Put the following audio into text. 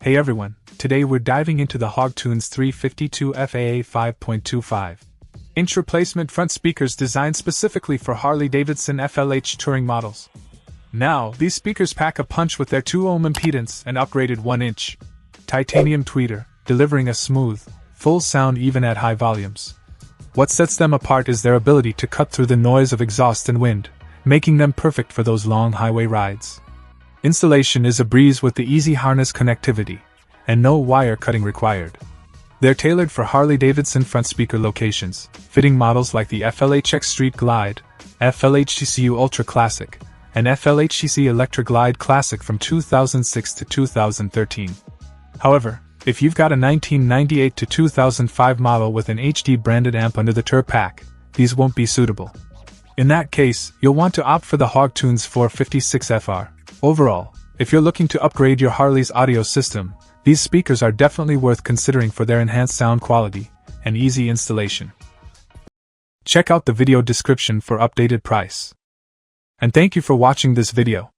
Hey everyone, today we're diving into the Hogtunes 352F-AA 5.25 inch replacement front speakers designed specifically for Harley-Davidson FLH touring models. Now, these speakers pack a punch with their 2 ohm impedance and upgraded 1-inch titanium tweeter, delivering a smooth, full sound even at high volumes. What sets them apart is their ability to cut through the noise of exhaust and wind, making them perfect for those long highway rides. Installation is a breeze with the easy harness connectivity, and no wire cutting required. They're tailored for Harley-Davidson front speaker locations, fitting models like the FLHX Street Glide, FLHCCU Ultra Classic, and FLHCC Electra Glide Classic from 2006 to 2013. However, if you've got a 1998 to 2005 model with an HD branded amp under the tour pack, these won't be suitable. In that case, you'll want to opt for the Hogtunes 352F-AA. Overall, if you're looking to upgrade your Harley's audio system, these speakers are definitely worth considering for their enhanced sound quality and easy installation. Check out the video description for updated price. And thank you for watching this video.